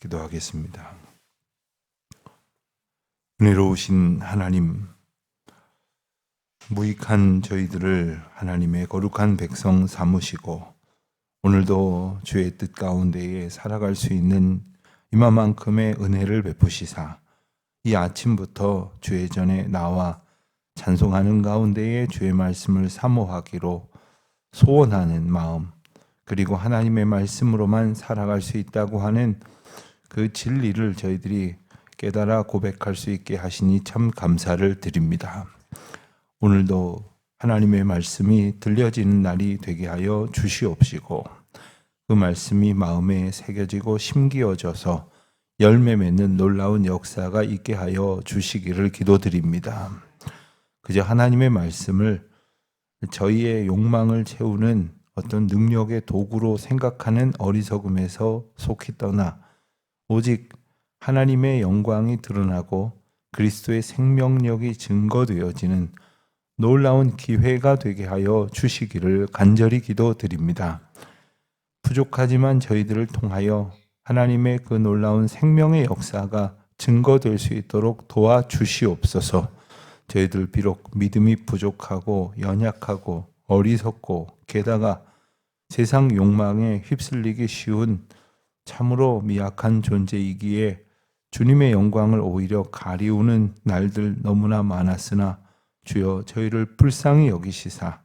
기도하겠습니다. 은혜로우신 하나님, 무익한 저희들을 하나님의 거룩한 백성 삼으시고 오늘도 주의 뜻 가운데에 살아갈 수 있는 이만큼의 은혜를 베푸시사 이 아침부터 주의 전에 나와 찬송하는 가운데에 주의 말씀을 사모하기로 소원하는 마음, 그리고 하나님의 말씀으로만 살아갈 수 있다고 하는 그 진리를 저희들이 깨달아 고백할 수 있게 하시니 참 감사를 드립니다. 오늘도 하나님의 말씀이 들려지는 날이 되게 하여 주시옵시고 그 말씀이 마음에 새겨지고 심기어져서 열매 맺는 놀라운 역사가 있게 하여 주시기를 기도드립니다. 그저 하나님의 말씀을 저희의 욕망을 채우는 어떤 능력의 도구로 생각하는 어리석음에서 속히 떠나 오직 하나님의 영광이 드러나고 그리스도의 생명력이 증거되어지는 놀라운 기회가 되게 하여 주시기를 간절히 기도드립니다. 부족하지만 저희들을 통하여 하나님의 그 놀라운 생명의 역사가 증거될 수 있도록 도와주시옵소서. 저희들 비록 믿음이 부족하고 연약하고 어리석고 게다가 세상 욕망에 휩쓸리기 쉬운 참으로 미약한 존재이기에 주님의 영광을 오히려 가리우는 날들 너무나 많았으나 주여 저희를 불쌍히 여기시사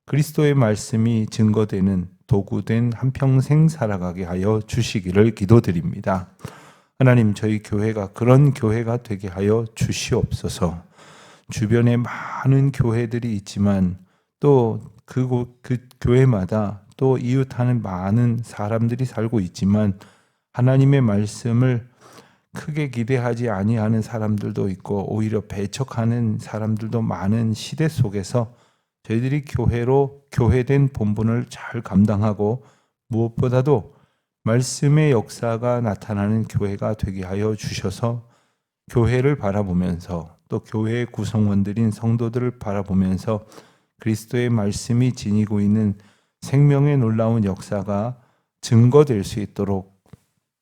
그리스도의 말씀이 증거되는 도구된 한평생 살아가게 하여 주시기를 기도드립니다. 하나님, 저희 교회가 그런 교회가 되게 하여 주시옵소서. 주변에 많은 교회들이 있지만 또 그 교회마다 또 이웃하는 많은 사람들이 살고 있지만 하나님의 말씀을 크게 기대하지 아니하는 사람들도 있고 오히려 배척하는 사람들도 많은 시대 속에서 저희들이 교회로 교회된 본분을 잘 감당하고 무엇보다도 말씀의 역사가 나타나는 교회가 되게 하여 주셔서 교회를 바라보면서 또 교회의 구성원들인 성도들을 바라보면서 그리스도의 말씀이 지니고 있는 생명의 놀라운 역사가 증거될 수 있도록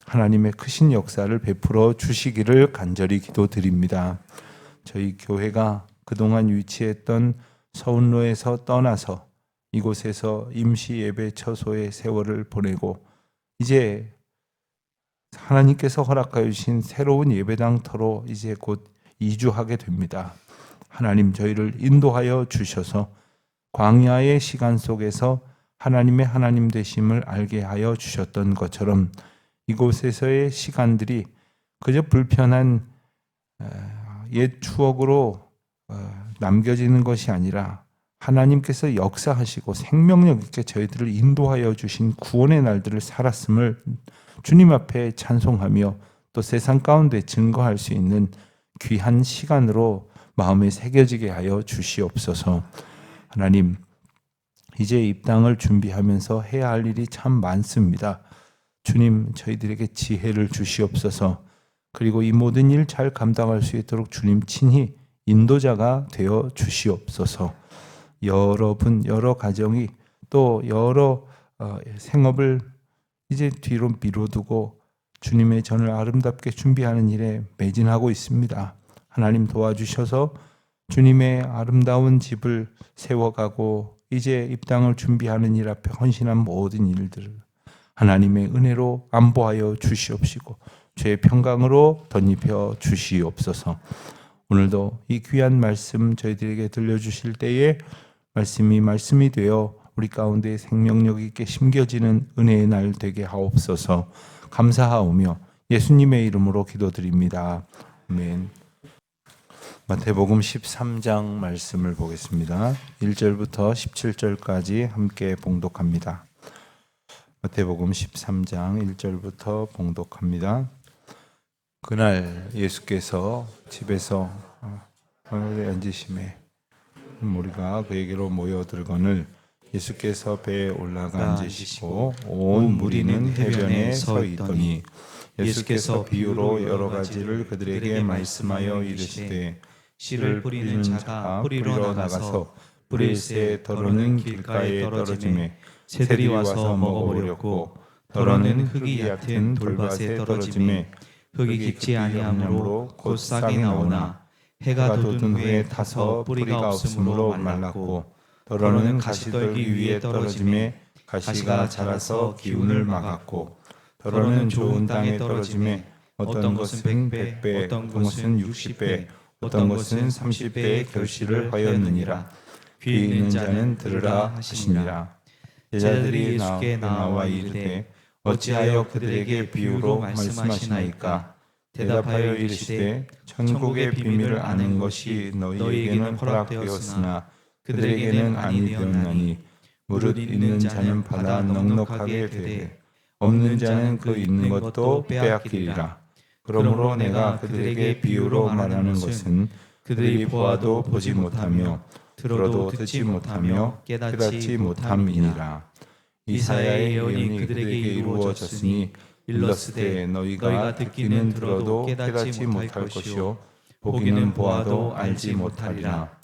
하나님의 크신 역사를 베풀어 주시기를 간절히 기도드립니다. 저희 교회가 그동안 위치했던 서운로에서 떠나서 이곳에서 임시 예배 처소의 세월을 보내고 이제 하나님께서 허락하여 주신 새로운 예배당터로 이제 곧 이주하게 됩니다. 하나님, 저희를 인도하여 주셔서 광야의 시간 속에서 하나님의 하나님 되심을 알게 하여 주셨던 것처럼 이곳에서의 시간들이 그저 불편한 옛 추억으로 남겨지는 것이 아니라 하나님께서 역사하시고 생명력 있게 저희들을 인도하여 주신 구원의 날들을 살았음을 주님 앞에 찬송하며 또 세상 가운데 증거할 수 있는 귀한 시간으로 마음에 새겨지게 하여 주시옵소서. 하나님, 이제 입당을 준비하면서 해야 할 일이 참 많습니다. 주님, 저희들에게 지혜를 주시옵소서. 그리고 이 모든 일 잘 감당할 수 있도록 주님 친히 인도자가 되어 주시옵소서. 여러분, 여러 가정이 또 여러 생업을 이제 뒤로 미뤄두고 주님의 전을 아름답게 준비하는 일에 매진하고 있습니다. 하나님 도와주셔서 주님의 아름다운 집을 세워가고 이제 입당을 준비하는 일 앞에 헌신한 모든 일들을 하나님의 은혜로 안보하여 주시옵시고 죄의 평강으로 덧입혀 주시옵소서. 오늘도 이 귀한 말씀 저희들에게 들려주실 때에 말씀이 되어 우리 가운데 생명력 있게 심겨지는 은혜의 날 되게 하옵소서. 감사하오며 예수님의 이름으로 기도드립니다. 아멘. 마태복음 13장 말씀을 보겠습니다. 1절부터 17절까지 함께 봉독합니다. 마태복음 13장 1절부터 봉독합니다. 그날 예수께서 집에서 앉으심에 무리가 그에게로 모여들거늘 예수께서 배에 올라가 앉으시고 온 무리는 해변에 서 있더니 예수께서 비유로 여러 가지를 그들에게 말씀하여 이르시되 씨를 뿌리는 자가 뿌리러 나가서 뿌릴새 더러는 길가에 떨어지매 새들이 와서 먹어버렸고 더러는 흙이 얕은 돌밭에 떨어짐에 흙이 깊지 아니하므로 곧 싹이 나오나 해가 돋은 후에 타서 뿌리가 없으므로 말랐고 더러는 가시떨기 위에 떨어짐에 가시가 자라서 기운을 막았고 더러는 좋은 땅에 떨어짐에 어떤 것은 100배 어떤 것은 60배 어떤 것은 30배의 결실을 하였느니라. 귀 있는 자는 들으라 하시니라. 제자들이 예수께 나와 이르되 어찌하여 그들에게 비유로 말씀하시나이까. 대답하여 이르시되 천국의 비밀을 아는 것이 너희에게는 허락되었으나 그들에게는 아니 되었나니 무릇 있는 자는 받아 넉넉하게 되되 없는 자는 그 있는 것도 빼앗기리라. 그러므로 내가 그들에게 비유로 말하는 것은 그들이 보아도 보지 못하며 들어도 듣지 못하며 깨닫지 못함이니라. 이사야의 예언이 그들에게 이루어졌으니 일러스되 너희가 듣기는 들어도 깨닫지 못할 것이요 보기는 보아도 알지 못하리라.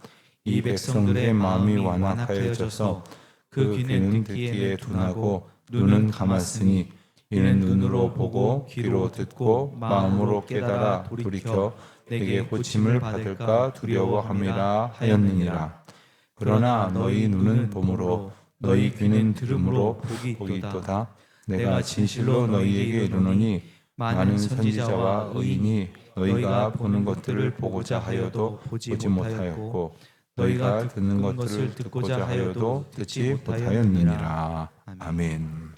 이 백성들의 마음이 완악하여져서 그 귀는 듣기에 둔하고 눈은 감았으니 이는 눈으로 보고 귀로 듣고 마음으로 깨달아 돌이켜 내게 고침을 받을까 두려워함이라 하였느니라. 그러나 너희 눈은 봄으로 너희 귀는 들음으로 복이 있도다. 내가 진실로 너희에게 이르노니 많은 선지자와 의인이 너희가 보는 것들을 보고자 하여도 보지 못하였고 너희가 듣는 것들을 듣고자 하여도 듣지 못하였느니라. 아멘.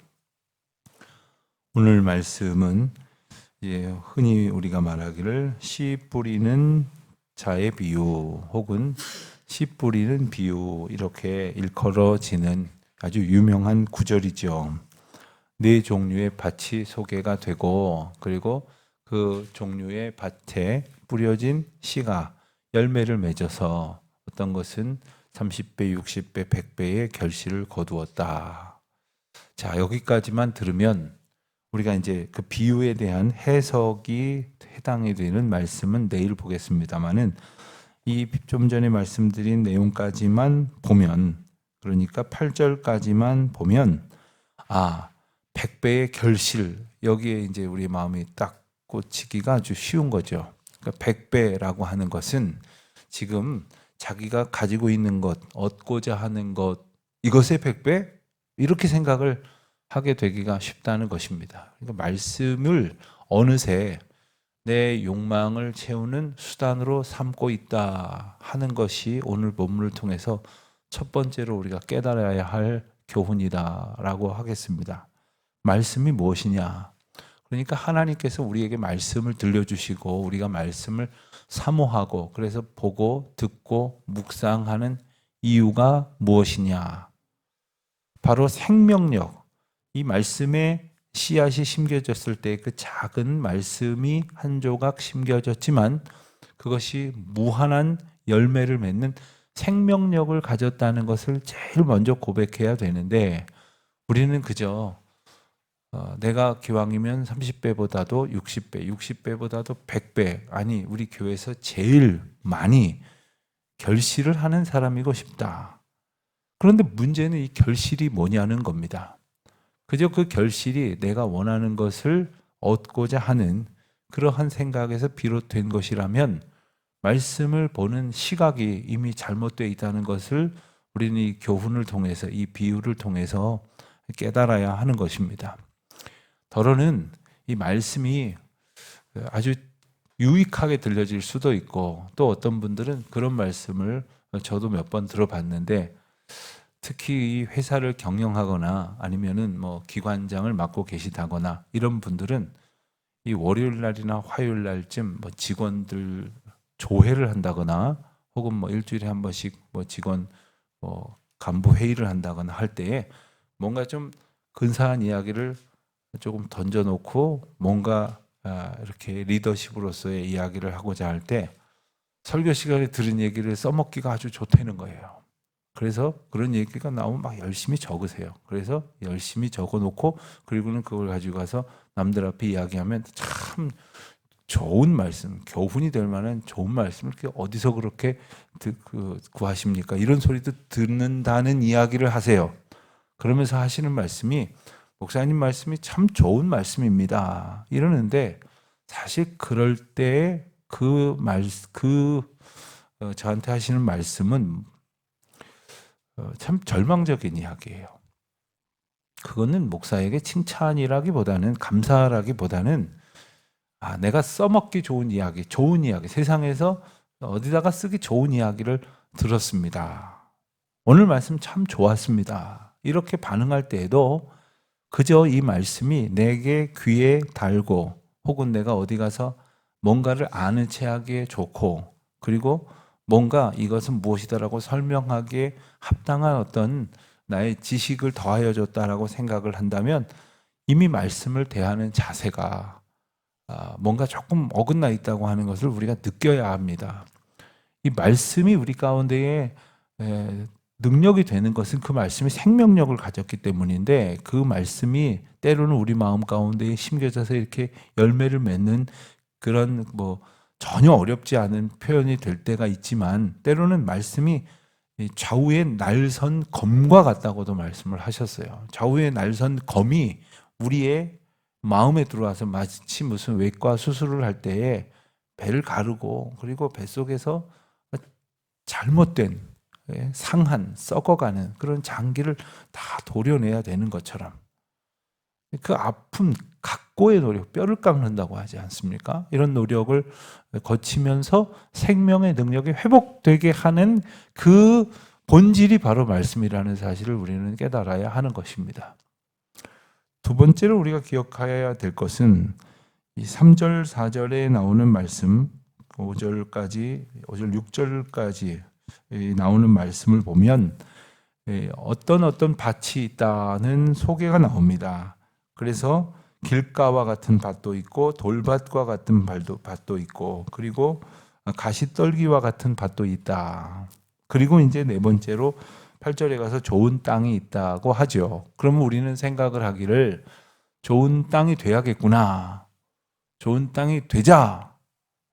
오늘 말씀은 흔히 우리가 말하기를 씨 뿌리는 자의 비유 혹은 씨 뿌리는 비유 이렇게 일컬어지는 아주 유명한 구절이죠. 네 종류의 밭이 소개가 되고 그리고 그 종류의 밭에 뿌려진 씨가 열매를 맺어서 어떤 것은 30배, 60배, 100배의 결실을 거두었다. 자, 여기까지만 들으면 우리가 이제 그 비유에 대한 해석이 해당이 되는 말씀은 내일 보겠습니다만은 이 좀 전에 말씀드린 내용까지만 보면 그러니까 8절까지만 보면 100배의 결실 여기에 이제 우리 마음이 딱 꽂히기가 아주 쉬운 거죠. 그러니까 100배라고 하는 것은 지금 자기가 가지고 있는 것, 얻고자 하는 것 이것의 100배? 이렇게 생각을 하게 되기가 쉽다는 것입니다. 그러니까 말씀을 어느새 내 욕망을 채우는 수단으로 삼고 있다 하는 것이 오늘 본문을 통해서 첫 번째로 우리가 깨달아야 할 교훈이다라고 하겠습니다. 말씀이 무엇이냐? 그러니까 하나님께서 우리에게 말씀을 들려주시고 우리가 말씀을 사모하고 그래서 보고 듣고 묵상하는 이유가 무엇이냐? 바로 생명력. 이 말씀에 씨앗이 심겨졌을 때 그 작은 말씀이 한 조각 심겨졌지만 그것이 무한한 열매를 맺는 생명력을 가졌다는 것을 제일 먼저 고백해야 되는데 우리는 그저 내가 기왕이면 30배보다도 60배, 60배보다도 100배 아니 우리 교회에서 제일 많이 결실을 하는 사람이고 싶다. 그런데 문제는 이 결실이 뭐냐는 겁니다. 그저 그 결실이 내가 원하는 것을 얻고자 하는 그러한 생각에서 비롯된 것이라면 말씀을 보는 시각이 이미 잘못되어 있다는 것을 우리는 이 교훈을 통해서 이 비유를 통해서 깨달아야 하는 것입니다. 더러는 이 말씀이 아주 유익하게 들려질 수도 있고 또 어떤 분들은 그런 말씀을 저도 몇 번 들어봤는데 특히 이 회사를 경영하거나 아니면은 뭐 기관장을 맡고 계시다거나 이런 분들은 이 월요일 날이나 화요일 날쯤 뭐 직원들 조회를 한다거나 혹은 뭐 일주일에 한 번씩 뭐 직원 뭐 간부 회의를 한다거나 할 때에 뭔가 좀 근사한 이야기를 조금 던져놓고 뭔가 이렇게 리더십으로서의 이야기를 하고자 할 때 설교 시간에 들은 얘기를 써먹기가 아주 좋다는 거예요. 그래서 그런 얘기가 나오면 막 열심히 적으세요. 그래서 열심히 적어놓고 그리고는 그걸 가지고 가서 남들 앞에 이야기하면 참 좋은 말씀, 교훈이 될 만한 좋은 말씀을 어디서 그렇게 구하십니까? 이런 소리도 듣는다는 이야기를 하세요. 그러면서 하시는 말씀이 목사님 말씀이 참 좋은 말씀입니다. 이러는데 사실 그럴 때 저한테 하시는 말씀은 참 절망적인 이야기예요. 그거는 목사에게 칭찬이라기보다는 감사라기보다는 내가 써먹기 좋은 이야기, 세상에서 어디다가 쓰기 좋은 이야기를 들었습니다. 오늘 말씀 참 좋았습니다. 이렇게 반응할 때에도 그저 이 말씀이 내게 귀에 달고 혹은 내가 어디 가서 뭔가를 아는 체 하기에 좋고 그리고 뭔가 이것은 무엇이다라고 설명하기에 합당한 어떤 나의 지식을 더하여 줬다라고 생각을 한다면 이미 말씀을 대하는 자세가 뭔가 조금 어긋나 있다고 하는 것을 우리가 느껴야 합니다. 이 말씀이 우리 가운데에 능력이 되는 것은 그 말씀이 생명력을 가졌기 때문인데 그 말씀이 때로는 우리 마음 가운데에 심겨져서 이렇게 열매를 맺는 그런 전혀 어렵지 않은 표현이 될 때가 있지만 때로는 말씀이 좌우의 날선 검과 같다고도 말씀을 하셨어요. 좌우의 날선 검이 우리의 마음에 들어와서 마치 무슨 외과 수술을 할 때에 배를 가르고 그리고 뱃속에서 잘못된 상한 썩어가는 그런 장기를 다 도려내야 되는 것처럼 그 아픔 각고의 노력, 뼈를 깎는다고 하지 않습니까? 이런 노력을 거치면서 생명의 능력이 회복되게 하는 그 본질이 바로 말씀이라는 사실을 우리는 깨달아야 하는 것입니다. 두 번째로 우리가 기억해야 될 것은 이 3절, 4절에 나오는 말씀, 5절, 6절까지 나오는 말씀을 보면 어떤 밭이 있다는 소개가 나옵니다. 그래서 길가와 같은 밭도 있고 돌밭과 같은 밭도 있고 그리고 가시떨기와 같은 밭도 있다. 그리고 이제 네 번째로 8절에 가서 좋은 땅이 있다고 하죠. 그러면 우리는 생각을 하기를 좋은 땅이 돼야겠구나. 좋은 땅이 되자.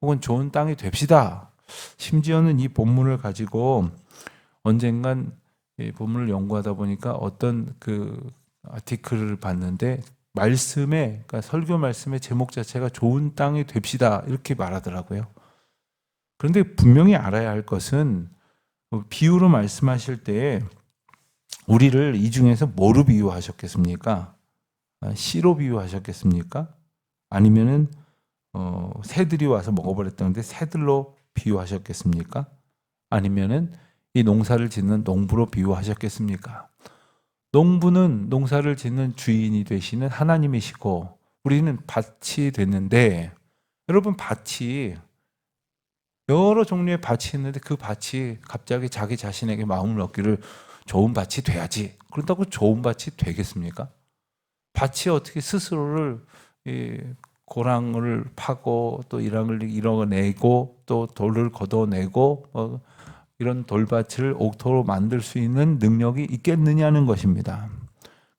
혹은 좋은 땅이 됩시다. 심지어는 이 본문을 가지고 언젠간 이 본문을 연구하다 보니까 어떤 아티클을 봤는데 그러니까 설교 말씀의 제목 자체가 좋은 땅이 됩시다 이렇게 말하더라고요. 그런데 분명히 알아야 할 것은 비유로 말씀하실 때 우리를 이 중에서 뭐로 비유하셨겠습니까? 씨로 비유하셨겠습니까? 아니면은 새들이 와서 먹어버렸다는데 새들로 비유하셨겠습니까? 아니면은 이 농사를 짓는 농부로 비유하셨겠습니까? 농부는 농사를 짓는 주인이 되시는 하나님이시고 우리는 밭이 됐는데 여러분 밭이 여러 종류의 밭이 있는데 그 밭이 갑자기 자기 자신에게 마음을 얻기를 좋은 밭이 돼야지 그런다고 좋은 밭이 되겠습니까? 밭이 어떻게 스스로를 고랑을 파고 또 이랑을 이뤄내고 또 돌을 걷어내고 이런 돌밭을 옥토로 만들 수 있는 능력이 있겠느냐는 것입니다.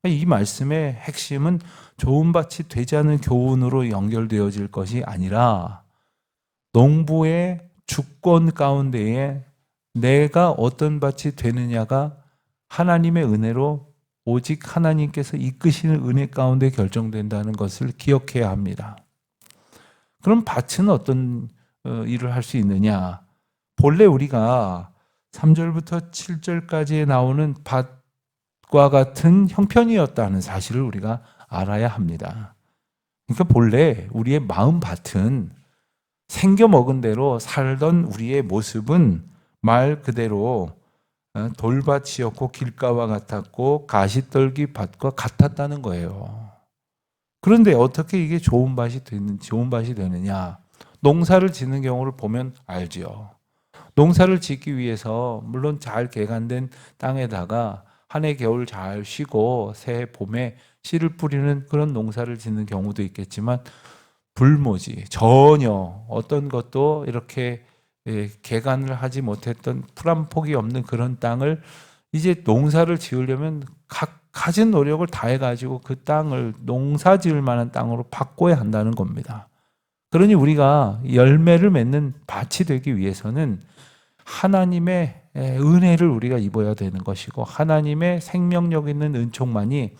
이 말씀의 핵심은 좋은 밭이 되지 않은 교훈으로 연결되어질 것이 아니라 농부의 주권 가운데에 내가 어떤 밭이 되느냐가 하나님의 은혜로 오직 하나님께서 이끄시는 은혜 가운데 결정된다는 것을 기억해야 합니다. 그럼 밭은 어떤 일을 할 수 있느냐? 본래 우리가 3절부터 7절까지에 나오는 밭과 같은 형편이었다는 사실을 우리가 알아야 합니다. 그러니까 본래 우리의 마음 밭은 생겨 먹은 대로 살던 우리의 모습은 말 그대로 돌밭이었고 길가와 같았고 가시떨기 밭과 같았다는 거예요. 그런데 어떻게 이게 좋은 밭이 되느냐? 농사를 짓는 경우를 보면 알죠. 농사를 짓기 위해서 물론 잘 개간된 땅에다가 한 해 겨울 잘 쉬고 새해 봄에 씨를 뿌리는 그런 농사를 짓는 경우도 있겠지만 불모지 전혀 어떤 것도 이렇게 개간을 하지 못했던 풀 한 폭이 없는 그런 땅을 이제 농사를 지으려면 가진 노력을 다해가지고 그 땅을 농사 지을 만한 땅으로 바꿔야 한다는 겁니다. 그러니 우리가 열매를 맺는 밭이 되기 위해서는 하나님의 은혜를 우리가 입어야 되는 것이고 하나님의 생명력 있는 은총만이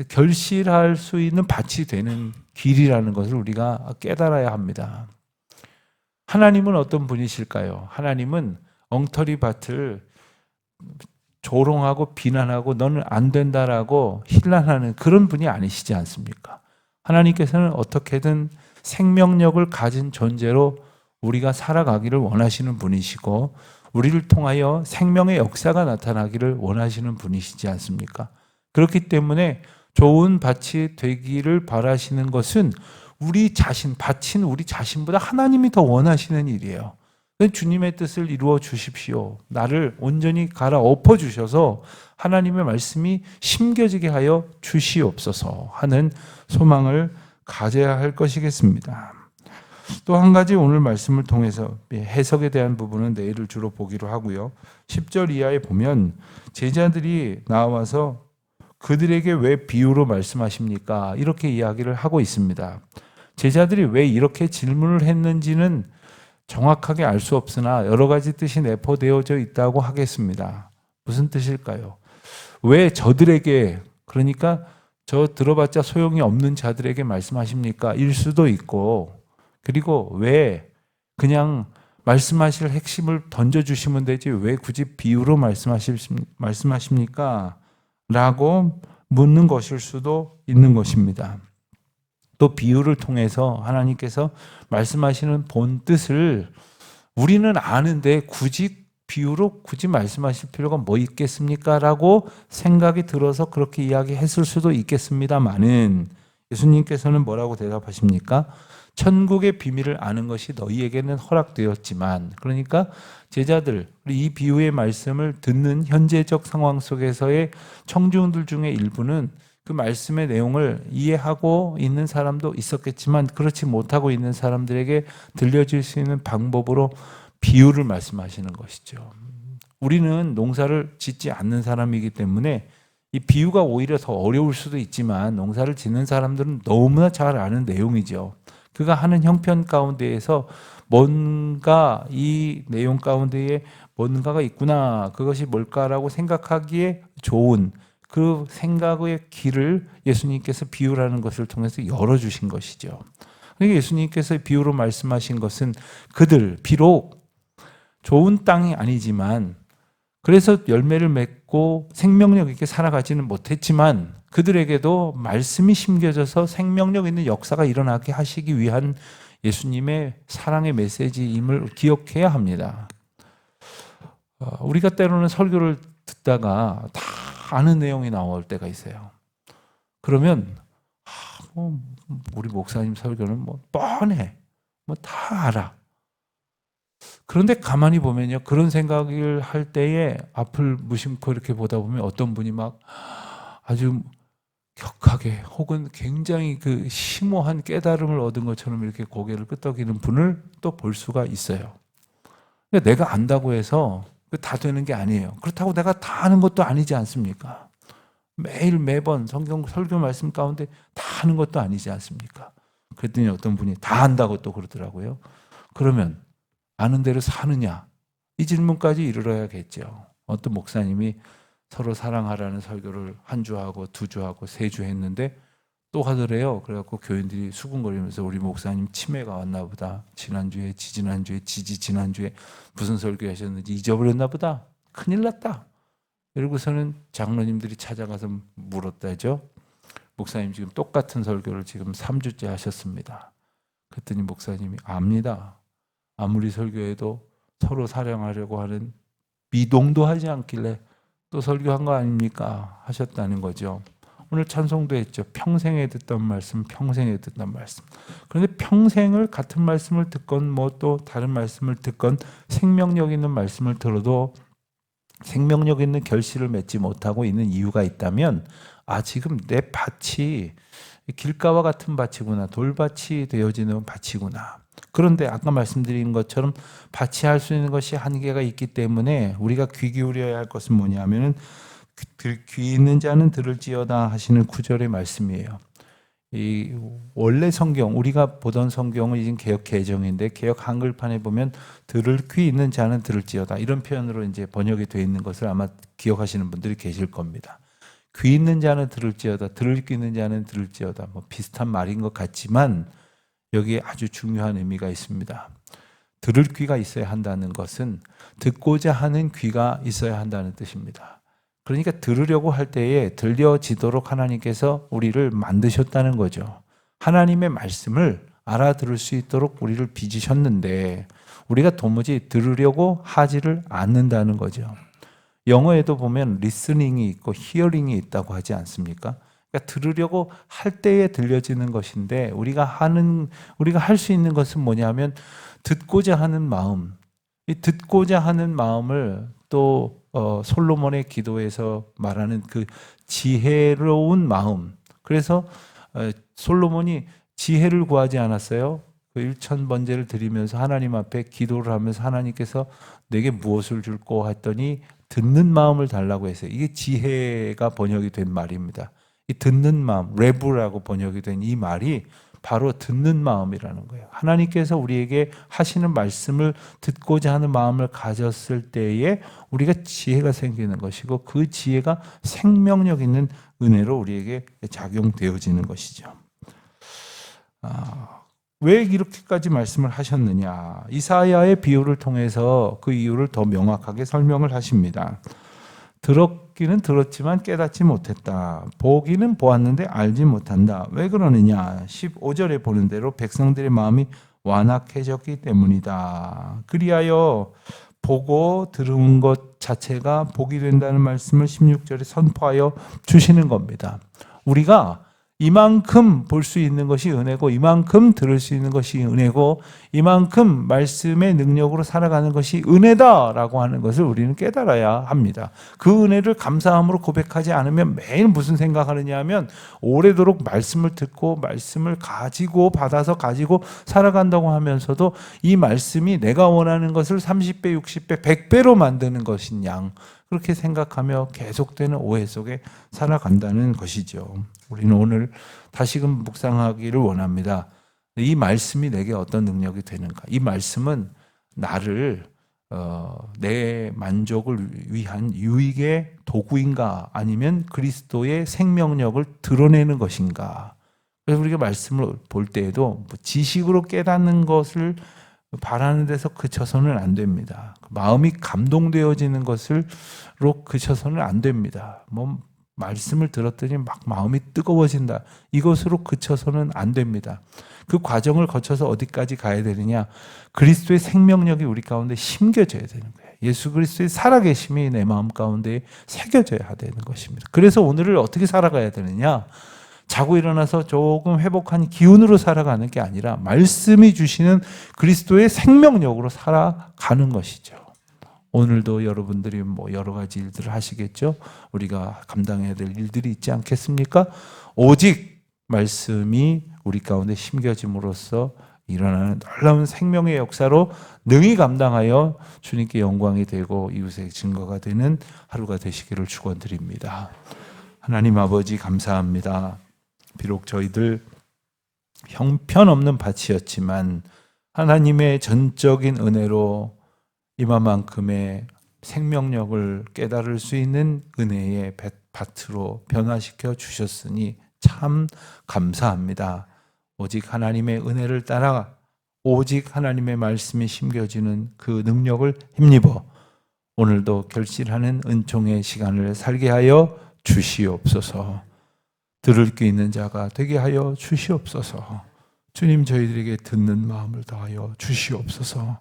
결실할 수 있는 밭이 되는 길이라는 것을 우리가 깨달아야 합니다. 하나님은 어떤 분이실까요? 하나님은 엉터리 밭을 조롱하고 비난하고 너는 안 된다라고 힐난하는 그런 분이 아니시지 않습니까? 하나님께서는 어떻게든 생명력을 가진 존재로 우리가 살아가기를 원하시는 분이시고 우리를 통하여 생명의 역사가 나타나기를 원하시는 분이시지 않습니까? 그렇기 때문에 좋은 밭이 되기를 바라시는 것은 우리 자신, 밭인 우리 자신보다 하나님이 더 원하시는 일이에요. 주님의 뜻을 이루어 주십시오. 나를 온전히 갈아엎어 주셔서 하나님의 말씀이 심겨지게 하여 주시옵소서 하는 소망을 가져야 할 것이겠습니다. 또 한 가지 오늘 말씀을 통해서 해석에 대한 부분은 내일을 주로 보기로 하고요. 10절 이하에 보면 제자들이 나와서 그들에게 왜 비유로 말씀하십니까? 이렇게 이야기를 하고 있습니다. 제자들이 왜 이렇게 질문을 했는지는 정확하게 알 수 없으나 여러 가지 뜻이 내포되어져 있다고 하겠습니다. 무슨 뜻일까요? 왜 저들에게, 그러니까 저 들어봤자 소용이 없는 자들에게 말씀하십니까? 일 수도 있고, 그리고 왜 그냥 말씀하실 핵심을 던져주시면 되지 왜 굳이 비유로 말씀하십니까? 라고 묻는 것일 수도 있는 것입니다. 또 비유를 통해서 하나님께서 말씀하시는 본 뜻을 우리는 아는데 굳이 비유로 굳이 말씀하실 필요가 뭐 있겠습니까? 라고 생각이 들어서 그렇게 이야기했을 수도 있겠습니다만은 예수님께서는 뭐라고 대답하십니까? 천국의 비밀을 아는 것이 너희에게는 허락되었지만, 그러니까 제자들, 이 비유의 말씀을 듣는 현재적 상황 속에서의 청중들 중에 일부는 그 말씀의 내용을 이해하고 있는 사람도 있었겠지만 그렇지 못하고 있는 사람들에게 들려줄 수 있는 방법으로 비유를 말씀하시는 것이죠. 우리는 농사를 짓지 않는 사람이기 때문에 이 비유가 오히려 더 어려울 수도 있지만 농사를 짓는 사람들은 너무나 잘 아는 내용이죠. 그가 하는 형편 가운데에서 뭔가 이 내용 가운데에 뭔가가 있구나, 그것이 뭘까라고 생각하기에 좋은 그 생각의 길을 예수님께서 비유라는 것을 통해서 열어주신 것이죠. 그러니까 예수님께서 비유로 말씀하신 것은 그들, 비록 좋은 땅이 아니지만 그래서 열매를 맺고 생명력 있게 살아가지는 못했지만 그들에게도 말씀이 심겨져서 생명력 있는 역사가 일어나게 하시기 위한 예수님의 사랑의 메시지임을 기억해야 합니다. 우리가 때로는 설교를 듣다가 다 아는 내용이 나올 때가 있어요. 그러면 우리 목사님 설교는 뭐 뻔해, 뭐 다 알아. 그런데 가만히 보면요, 그런 생각을 할 때에 앞을 무심코 이렇게 보다 보면 어떤 분이 막 아주 격하게 혹은 굉장히 그 심오한 깨달음을 얻은 것처럼 이렇게 고개를 끄덕이는 분을 또 볼 수가 있어요. 그러니까 내가 안다고 해서 다 되는 게 아니에요. 그렇다고 내가 다 아는 것도 아니지 않습니까? 매일 매번 성경 설교 말씀 가운데 다 아는 것도 아니지 않습니까? 그랬더니 어떤 분이 다 안다고 또 그러더라고요. 그러면 아는 대로 사느냐? 이 질문까지 이르러야겠죠. 어떤 목사님이 서로 사랑하라는 설교를 한 주하고 두 주하고 세 주 했는데 또 하더래요. 그래갖고 교인들이 수군거리면서 우리 목사님 치매가 왔나 보다. 지난주에, 지지난주에, 지지난주에 무슨 설교 하셨는지 잊어버렸나 보다. 큰일 났다. 그리고서는 장로님들이 찾아가서 물었다죠. 목사님 지금 똑같은 설교를 지금 3주째 하셨습니다. 그랬더니 목사님이 압니다. 아무리 설교해도 서로 사랑하려고 하는 미동도 하지 않길래 또 설교한 거 아닙니까? 하셨다는 거죠. 오늘 찬송도 했죠. 평생에 듣던 말씀, 평생에 듣던 말씀. 그런데 평생을 같은 말씀을 듣건 뭐 또 다른 말씀을 듣건 생명력 있는 말씀을 들어도 생명력 있는 결실을 맺지 못하고 있는 이유가 있다면 지금 내 밭이 길가와 같은 밭이구나. 돌밭이 되어지는 밭이구나. 그런데 아까 말씀드린 것처럼 밭이 할 수 있는 것이 한계가 있기 때문에 우리가 귀 기울여야 할 것은 뭐냐면은 귀 있는 자는 들을지어다 하시는 9절의 말씀이에요. 이 원래 성경, 우리가 보던 성경은 이제 개역 개정인데 개역 한글판에 보면 들을 귀 있는 자는 들을지어다 이런 표현으로 이제 번역이 되어 있는 것을 아마 기억하시는 분들이 계실 겁니다. 귀 있는 자는 들을지어다, 들을 귀 있는 자는 들을지어다. 뭐 비슷한 말인 것 같지만 여기에 아주 중요한 의미가 있습니다. 들을 귀가 있어야 한다는 것은 듣고자 하는 귀가 있어야 한다는 뜻입니다. 그러니까 들으려고 할 때에 들려지도록 하나님께서 우리를 만드셨다는 거죠. 하나님의 말씀을 알아들을 수 있도록 우리를 빚으셨는데 우리가 도무지 들으려고 하지를 않는다는 거죠. 영어에도 보면 리스닝이 있고 히어링이 있다고 하지 않습니까? 그러니까 들으려고 할 때에 들려지는 것인데 우리가 할 수 있는 것은 뭐냐면 듣고자 하는 마음, 이 듣고자 하는 마음을 또 솔로몬의 기도에서 말하는 그 지혜로운 마음. 그래서 솔로몬이 지혜를 구하지 않았어요. 그 1000번제를 드리면서 하나님 앞에 기도를 하면서 하나님께서 내게 무엇을 줄까 했더니 듣는 마음을 달라고 했어요. 이게 지혜가 번역이 된 말입니다. 이 듣는 마음, 레브라고 번역이 된 이 말이 바로 듣는 마음이라는 거예요. 하나님께서 우리에게 하시는 말씀을 듣고자 하는 마음을 가졌을 때에 우리가 지혜가 생기는 것이고 그 지혜가 생명력 있는 은혜로 우리에게 작용되어지는 것이죠. 왜 이렇게까지 말씀을 하셨느냐? 이사야의 비유를 통해서 그 이유를 더 명확하게 설명을 하십니다. 들었기는 들었지만 깨닫지 못했다. 보기는 보았는데 알지 못한다. 왜 그러느냐? 15절에 보는 대로 백성들의 마음이 완악해졌기 때문이다. 그리하여 보고 들은 것 자체가 복이 된다는 말씀을 16절에 선포하여 주시는 겁니다. 우리가 이만큼 볼 수 있는 것이 은혜고 이만큼 들을 수 있는 것이 은혜고 이만큼 말씀의 능력으로 살아가는 것이 은혜다라고 하는 것을 우리는 깨달아야 합니다. 그 은혜를 감사함으로 고백하지 않으면 매일 무슨 생각하느냐 하면 오래도록 말씀을 듣고 말씀을 가지고 받아서 가지고 살아간다고 하면서도 이 말씀이 내가 원하는 것을 30배, 60배, 100배로 만드는 것인 양 그렇게 생각하며 계속되는 오해 속에 살아간다는 것이죠. 우리는 오늘 다시금 묵상하기를 원합니다. 이 말씀이 내게 어떤 능력이 되는가? 이 말씀은 나를 내 만족을 위한 유익의 도구인가? 아니면 그리스도의 생명력을 드러내는 것인가? 그래서 우리가 말씀을 볼 때에도 지식으로 깨닫는 것을 바라는 데서 그쳐서는 안 됩니다. 마음이 감동되어지는 것으로 그쳐서는 안 됩니다. 말씀을 들었더니 막 마음이 뜨거워진다. 이것으로 그쳐서는 안 됩니다. 그 과정을 거쳐서 어디까지 가야 되느냐? 그리스도의 생명력이 우리 가운데 심겨져야 되는 거예요. 예수 그리스도의 살아계심이 내 마음 가운데 새겨져야 되는 것입니다. 그래서 오늘을 어떻게 살아가야 되느냐? 자고 일어나서 조금 회복한 기운으로 살아가는 게 아니라 말씀이 주시는 그리스도의 생명력으로 살아가는 것이죠. 오늘도 여러분들이 여러 가지 일들을 하시겠죠. 우리가 감당해야 될 일들이 있지 않겠습니까? 오직 말씀이 우리 가운데 심겨짐으로써 일어나는 놀라운 생명의 역사로 능히 감당하여 주님께 영광이 되고 이웃의 증거가 되는 하루가 되시기를 축원드립니다. 하나님 아버지 감사합니다. 비록 저희들 형편없는 밭이었지만 하나님의 전적인 은혜로 이만큼의 생명력을 깨달을 수 있는 은혜의 밭으로 변화시켜 주셨으니 참 감사합니다. 오직 하나님의 은혜를 따라 오직 하나님의 말씀이 심겨지는 그 능력을 힘입어 오늘도 결실하는 은총의 시간을 살게 하여 주시옵소서. 들을 게 있는 자가 되게 하여 주시옵소서. 주님 저희들에게 듣는 마음을 더하여 주시옵소서.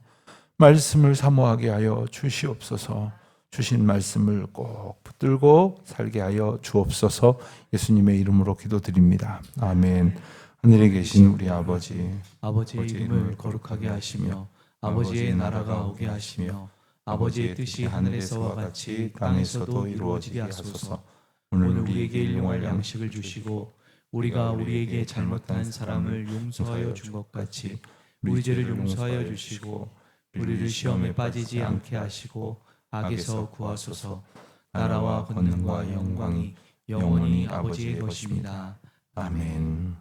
말씀을 사모하게 하여 주시옵소서. 주신 말씀을 꼭 붙들고 살게 하여 주옵소서. 예수님의 이름으로 기도드립니다. 아멘. 하늘에 계신 우리 아버지, 아버지의 이름을 거룩하게 하시며 아버지의 나라가 오게 하시며 아버지의 뜻이 하늘에서와 같이 땅에서도 이루어지게 하소서. 오늘 우리에게 일용할 양식을 주시고 우리가 우리에게 잘못한 사람을 용서하여 준 것 같이 우리 죄를 용서하여 주시고 우리를 시험에 빠지지 않게 하시고 악에서 구하소서. 나라와 권능과 영광이 영원히 아버지의 것입니다. 아멘.